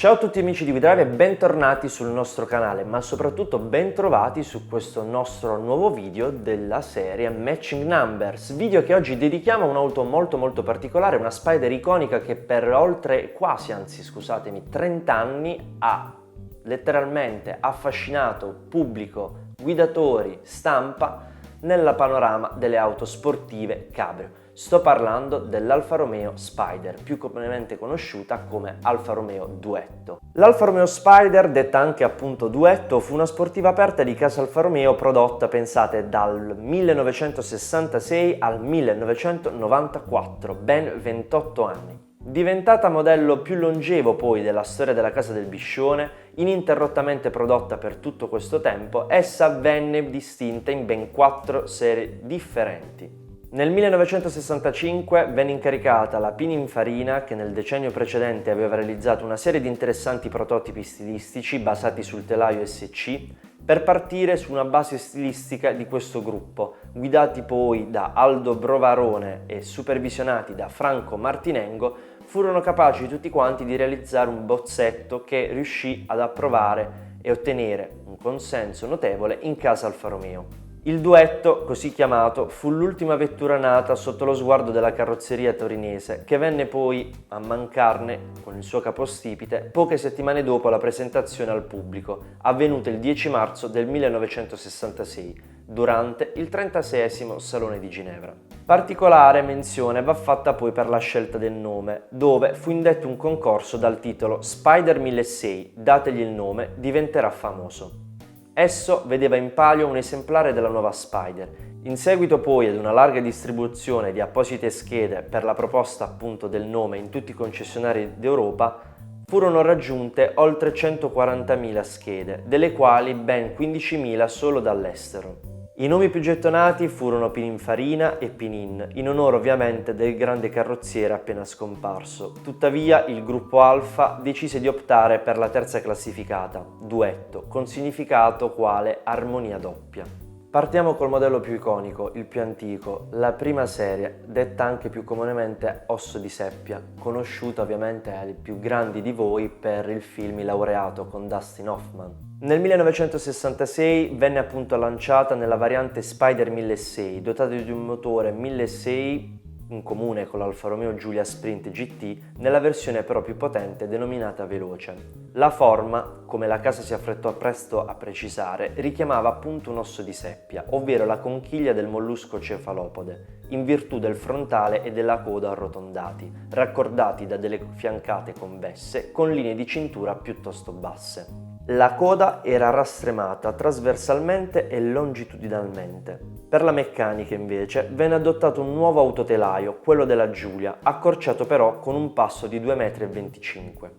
Ciao a tutti amici di WeDrive e bentornati sul nostro canale, ma soprattutto bentrovati su questo nostro nuovo video della serie Matching Numbers, video che oggi dedichiamo a un'auto molto particolare, una Spider iconica che per oltre, scusatemi, 30 anni ha letteralmente affascinato pubblico, guidatori, stampa nella panorama delle auto sportive cabrio. Sto parlando dell'Alfa Romeo Spider, più comunemente conosciuta come Alfa Romeo Duetto. L'Alfa Romeo Spider, detta anche appunto Duetto, fu una sportiva aperta di casa Alfa Romeo prodotta, pensate, dal 1966 al 1994, ben 28 anni. Diventata modello più longevo poi della storia della casa del Biscione, ininterrottamente prodotta per tutto questo tempo, essa venne distinta in ben 4 serie differenti. Nel 1965 venne incaricata la Pininfarina, che nel decennio precedente aveva realizzato una serie di interessanti prototipi stilistici basati sul telaio SC, per partire su una base stilistica di questo gruppo, guidati poi da Aldo Brovarone e supervisionati da Franco Martinengo, furono capaci tutti quanti di realizzare un bozzetto che riuscì ad approvare e ottenere un consenso notevole in casa Alfa Romeo. Il Duetto, così chiamato, fu l'ultima vettura nata sotto lo sguardo della carrozzeria torinese, che venne poi a mancarne con il suo capostipite poche settimane dopo la presentazione al pubblico, avvenuta il 10 marzo del 1966, durante il 36esimo Salone di Ginevra. Particolare menzione va fatta poi per la scelta del nome, dove fu indetto un concorso dal titolo Spider 1006, dategli il nome, diventerà famoso. Esso vedeva in palio un esemplare della nuova Spider. In seguito poi ad una larga distribuzione di apposite schede per la proposta appunto del nome in tutti i concessionari d'Europa, furono raggiunte oltre 140.000 schede, delle quali ben 15.000 solo dall'estero. I nomi più gettonati furono Pininfarina e Pinin, in onore ovviamente del grande carrozziere appena scomparso. Tuttavia il gruppo Alfa decise di optare per la terza classificata, Duetto, con significato quale armonia doppia. Partiamo col modello più iconico, il più antico, la prima serie, detta anche più comunemente Osso di Seppia, conosciuta ovviamente ai più grandi di voi per il film Il laureato con Dustin Hoffman. Nel 1966 venne appunto lanciata nella variante Spider 1006, dotata di un motore 1006 in comune con l'Alfa Romeo Giulia Sprint GT, nella versione però più potente denominata Veloce. La forma, come la casa si affrettò presto a precisare, richiamava appunto un osso di seppia, ovvero la conchiglia del mollusco cefalopode, in virtù del frontale e della coda arrotondati, raccordati da delle fiancate convesse con linee di cintura piuttosto basse. La coda era rastremata trasversalmente e longitudinalmente. Per la meccanica invece venne adottato un nuovo autotelaio, quello della Giulia, accorciato però con un passo di 2,25 m.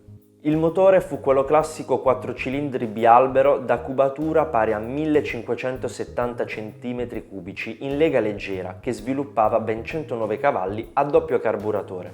Il motore fu quello classico 4 cilindri bialbero da cubatura pari a 1570 cm3 in lega leggera che sviluppava ben 109 cavalli a doppio carburatore.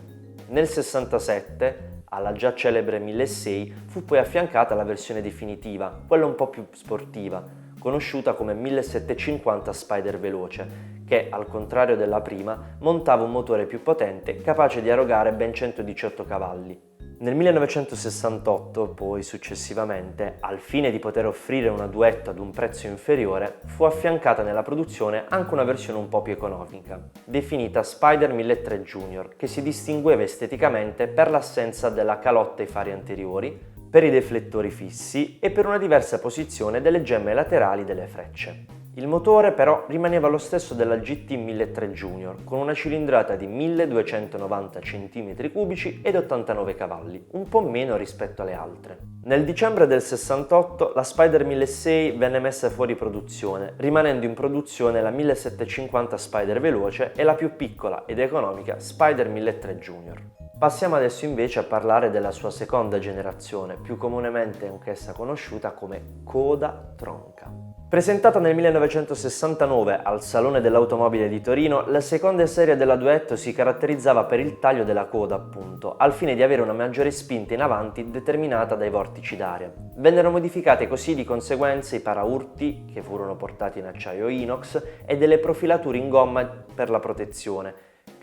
Nel 67 alla già celebre 1006 fu poi affiancata la versione definitiva, quella un po' più sportiva, conosciuta come 1750 Spider Veloce, che, al contrario della prima, montava un motore più potente capace di erogare ben 118 cavalli. Nel 1968, poi successivamente, al fine di poter offrire una Duetto ad un prezzo inferiore, fu affiancata nella produzione anche una versione un po' più economica, definita Spider 1003 Junior, che si distingueva esteticamente per l'assenza della calotta ai fari anteriori, per i deflettori fissi e per una diversa posizione delle gemme laterali delle frecce. Il motore però rimaneva lo stesso della GT 1003 Junior, con una cilindrata di 1290 cm3 ed 89 cavalli, un po' meno rispetto alle altre. Nel dicembre del 68 la Spider 1006 venne messa fuori produzione, rimanendo in produzione la 1750 Spider Veloce e la più piccola ed economica Spider 1003 Junior. Passiamo adesso invece a parlare della sua seconda generazione, più comunemente anch'essa conosciuta come coda tronca. Presentata nel 1969 al Salone dell'Automobile di Torino, la seconda serie della Duetto si caratterizzava per il taglio della coda, appunto, al fine di avere una maggiore spinta in avanti determinata dai vortici d'aria. Vennero modificate così di conseguenza i paraurti, che furono portati in acciaio inox, e delle profilature in gomma per la protezione,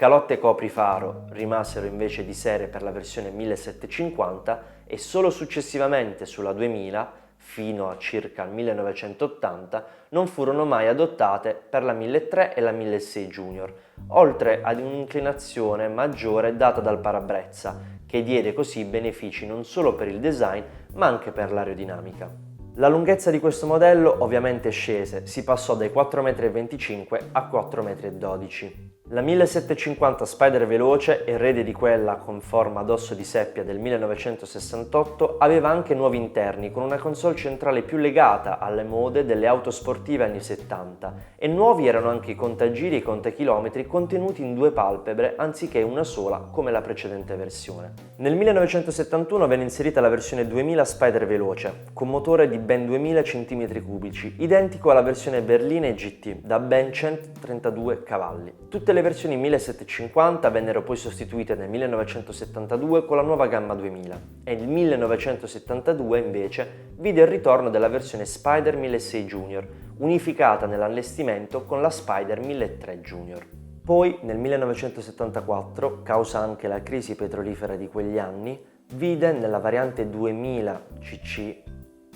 Calotte e coprifaro rimasero invece di serie per la versione 1750 e solo successivamente sulla 2000, fino a circa il 1980, non furono mai adottate per la 1300 e la 1600 Junior, oltre ad un'inclinazione maggiore data dal parabrezza, che diede così benefici non solo per il design ma anche per l'aerodinamica. La lunghezza di questo modello ovviamente scese, si passò dai 4,25 m a 4,12 m. La 1750 Spider veloce, erede di quella con forma ad osso di seppia del 1968, aveva anche nuovi interni con una console centrale più legata alle mode delle auto sportive anni 70 e nuovi erano anche i contagiri e i contachilometri contenuti in 2 palpebre anziché una sola come la precedente versione. Nel 1971 venne inserita la versione 2000 Spider veloce con motore di ben 2000 cm3, identico alla versione berlina e GT da ben 132 cavalli. Tutte le versioni 1750 vennero poi sostituite nel 1972 con la nuova gamma 2000 e il 1972 invece vide il ritorno della versione Spider 1600 Junior, unificata nell'allestimento con la Spider 1300 Junior. Poi nel 1974, causa anche la crisi petrolifera di quegli anni, vide nella variante 2000 cc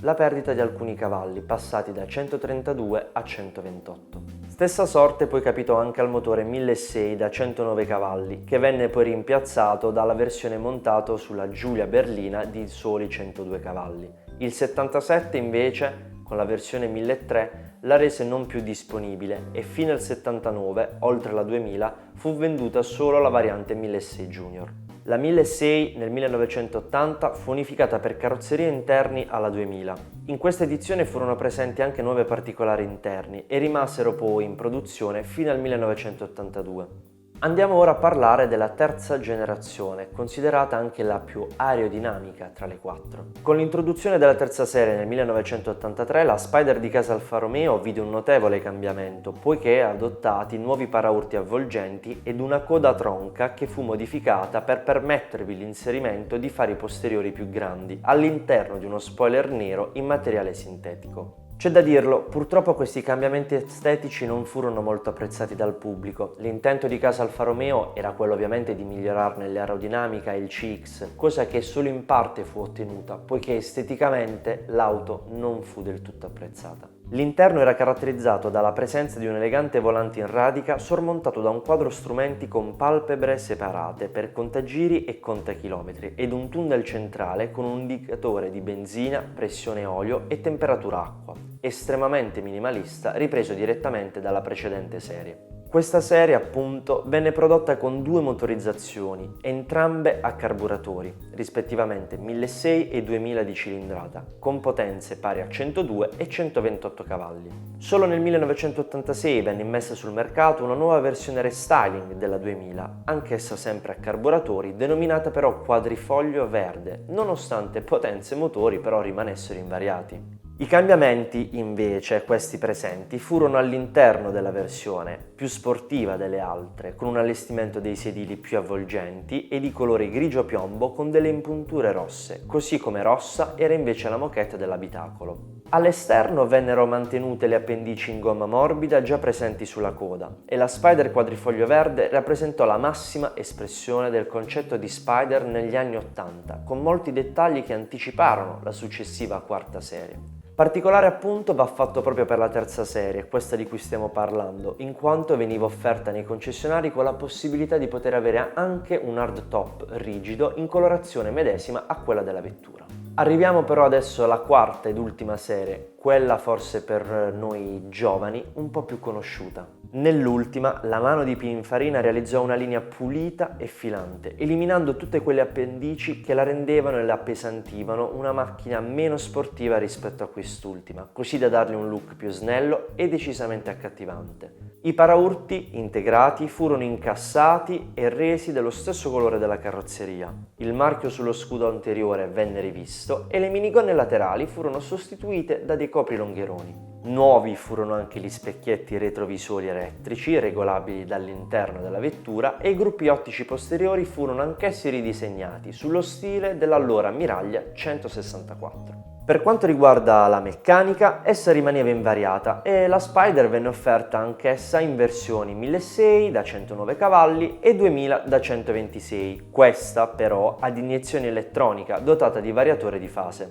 la perdita di alcuni cavalli, passati da 132 a 128. Stessa sorte poi capitò anche al motore 1600 da 109 cavalli, che venne poi rimpiazzato dalla versione montato sulla Giulia berlina di soli 102 cavalli. Il 77 invece, con la versione 1300, la rese non più disponibile e fino al 79, oltre la 2000, fu venduta solo la variante 1600 Junior. La 1600 nel 1980 fu unificata per carrozzerie interni alla 2000. In questa edizione furono presenti anche nuovi particolari interni e rimasero poi in produzione fino al 1982. Andiamo ora a parlare della terza generazione, considerata anche la più aerodinamica tra le 4. Con l'introduzione della terza serie nel 1983, la Spider di casa Alfa Romeo vide un notevole cambiamento, poiché adottati nuovi paraurti avvolgenti ed una coda tronca che fu modificata per permettervi l'inserimento di fari posteriori più grandi all'interno di uno spoiler nero in materiale sintetico. C'è da dirlo, purtroppo questi cambiamenti estetici non furono molto apprezzati dal pubblico. L'intento di casa Alfa Romeo era quello ovviamente di migliorarne l'aerodinamica e il CX, cosa che solo in parte fu ottenuta, poiché esteticamente l'auto non fu del tutto apprezzata. L'interno era caratterizzato dalla presenza di un elegante volante in radica sormontato da un quadro strumenti con palpebre separate per contagiri e contachilometri ed un tunnel centrale con un indicatore di benzina, pressione olio e temperatura acqua, estremamente minimalista, ripreso direttamente dalla precedente serie. Questa serie, appunto, venne prodotta con 2 motorizzazioni, entrambe a carburatori, rispettivamente 1600 e 2000 di cilindrata, con potenze pari a 102 e 128 cavalli. Solo nel 1986 venne immessa sul mercato una nuova versione restyling della 2000, anch'essa sempre a carburatori, denominata però quadrifoglio verde, nonostante potenze e motori però rimanessero invariati. I cambiamenti, invece, questi presenti, furono all'interno della versione, più sportiva delle altre, con un allestimento dei sedili più avvolgenti e di colore grigio piombo con delle impunture rosse, così come rossa era invece la moquette dell'abitacolo. All'esterno vennero mantenute le appendici in gomma morbida già presenti sulla coda e la Spider quadrifoglio verde rappresentò la massima espressione del concetto di Spider negli anni 80, con molti dettagli che anticiparono la successiva quarta serie. Particolare appunto va fatto proprio per la terza serie, questa di cui stiamo parlando, in quanto veniva offerta nei concessionari con la possibilità di poter avere anche un hardtop rigido in colorazione medesima a quella della vettura. Arriviamo però adesso alla quarta ed ultima serie, quella forse per noi giovani un po' più conosciuta. Nell'ultima, la mano di Pininfarina realizzò una linea pulita e filante, eliminando tutte quelle appendici che la rendevano e la appesantivano una macchina meno sportiva rispetto a quest'ultima, così da darle un look più snello e decisamente accattivante. I paraurti integrati furono incassati e resi dello stesso colore della carrozzeria. Il marchio sullo scudo anteriore venne rivisto e le minigonne laterali furono sostituite da dei coprilongheroni. Nuovi furono anche gli specchietti retrovisori elettrici regolabili dall'interno della vettura e i gruppi ottici posteriori furono anch'essi ridisegnati sullo stile dell'allora ammiraglia 164. Per quanto riguarda la meccanica, essa rimaneva invariata e la Spider venne offerta anch'essa in versioni 1600 da 109 cavalli e 2000 da 126, questa però ad iniezione elettronica dotata di variatore di fase.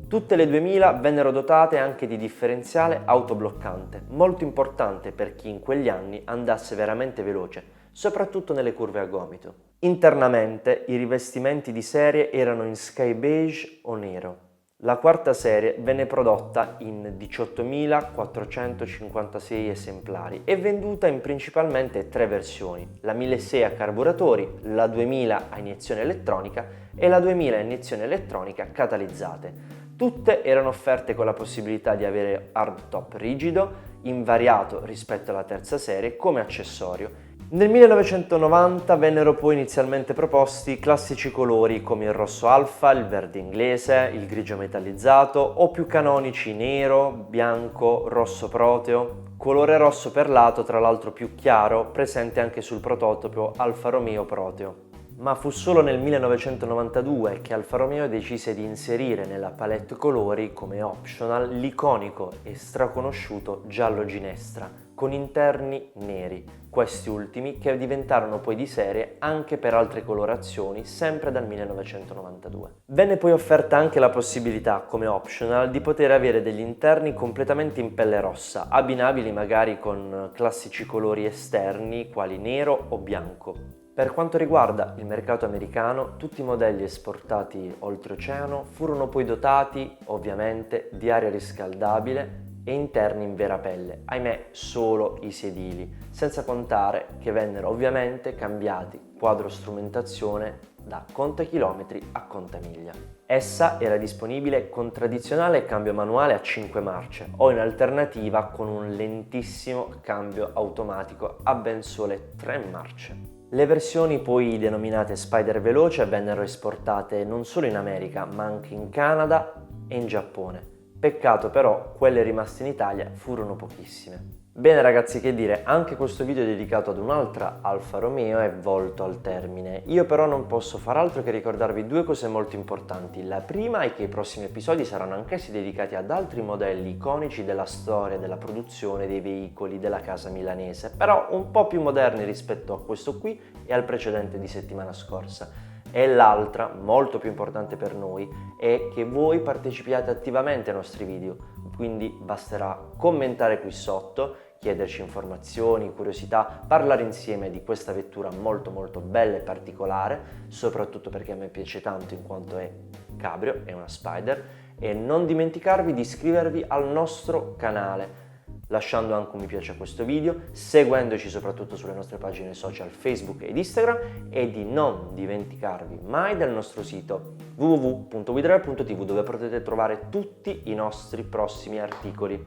Tutte le 2000 vennero dotate anche di differenziale autobloccante, molto importante per chi in quegli anni andasse veramente veloce, soprattutto nelle curve a gomito. Internamente i rivestimenti di serie erano in sky beige o nero. La quarta serie venne prodotta in 18.456 esemplari e venduta in principalmente tre versioni, la 1600 a carburatori, la 2000 a iniezione elettronica e la 2000 a iniezione elettronica catalizzate. Tutte erano offerte con la possibilità di avere hardtop rigido, invariato rispetto alla terza serie come accessorio. Nel 1990 vennero poi inizialmente proposti classici colori come il rosso alfa, il verde inglese, il grigio metallizzato o più canonici nero, bianco, rosso proteo, colore rosso perlato tra l'altro più chiaro, presente anche sul prototipo Alfa Romeo Proteo. Ma fu solo nel 1992 che Alfa Romeo decise di inserire nella palette colori come optional l'iconico e straconosciuto giallo ginestra, con interni neri, questi ultimi che diventarono poi di serie anche per altre colorazioni sempre dal 1992. Venne poi offerta anche la possibilità, come optional, di poter avere degli interni completamente in pelle rossa, abbinabili magari con classici colori esterni quali nero o bianco. Per quanto riguarda il mercato americano, tutti i modelli esportati oltreoceano furono poi dotati, ovviamente, di aria riscaldabile e interni in vera pelle, ahimè solo i sedili, senza contare che vennero ovviamente cambiati quadro strumentazione da contachilometri a contamiglia. Essa era disponibile con tradizionale cambio manuale a 5 marce o in alternativa con un lentissimo cambio automatico a ben sole 3 marce. Le versioni poi denominate Spider Veloce vennero esportate non solo in America ma anche in Canada e in Giappone. Peccato però, quelle rimaste in Italia furono pochissime. Bene ragazzi, che dire, anche questo video dedicato ad un'altra Alfa Romeo è volto al termine. Io però non posso far altro che ricordarvi due cose molto importanti. La prima è che i prossimi episodi saranno anch'essi dedicati ad altri modelli iconici della storia della produzione dei veicoli della casa milanese, però un po' più moderni rispetto a questo qui e al precedente di settimana scorsa. E l'altra, molto più importante per noi, è che voi partecipiate attivamente ai nostri video, quindi basterà commentare qui sotto, chiederci informazioni, curiosità, parlare insieme di questa vettura molto bella e particolare, soprattutto perché a me piace tanto in quanto è cabrio, è una Spider, e non dimenticarvi di iscrivervi al nostro canale, lasciando anche un mi piace a questo video, seguendoci soprattutto sulle nostre pagine social Facebook ed Instagram e di non dimenticarvi mai del nostro sito www.widriver.tv dove potete trovare tutti i nostri prossimi articoli.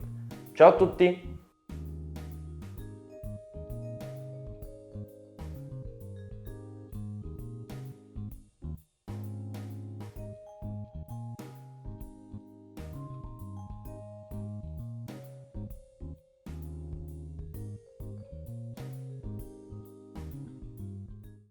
Ciao a tutti!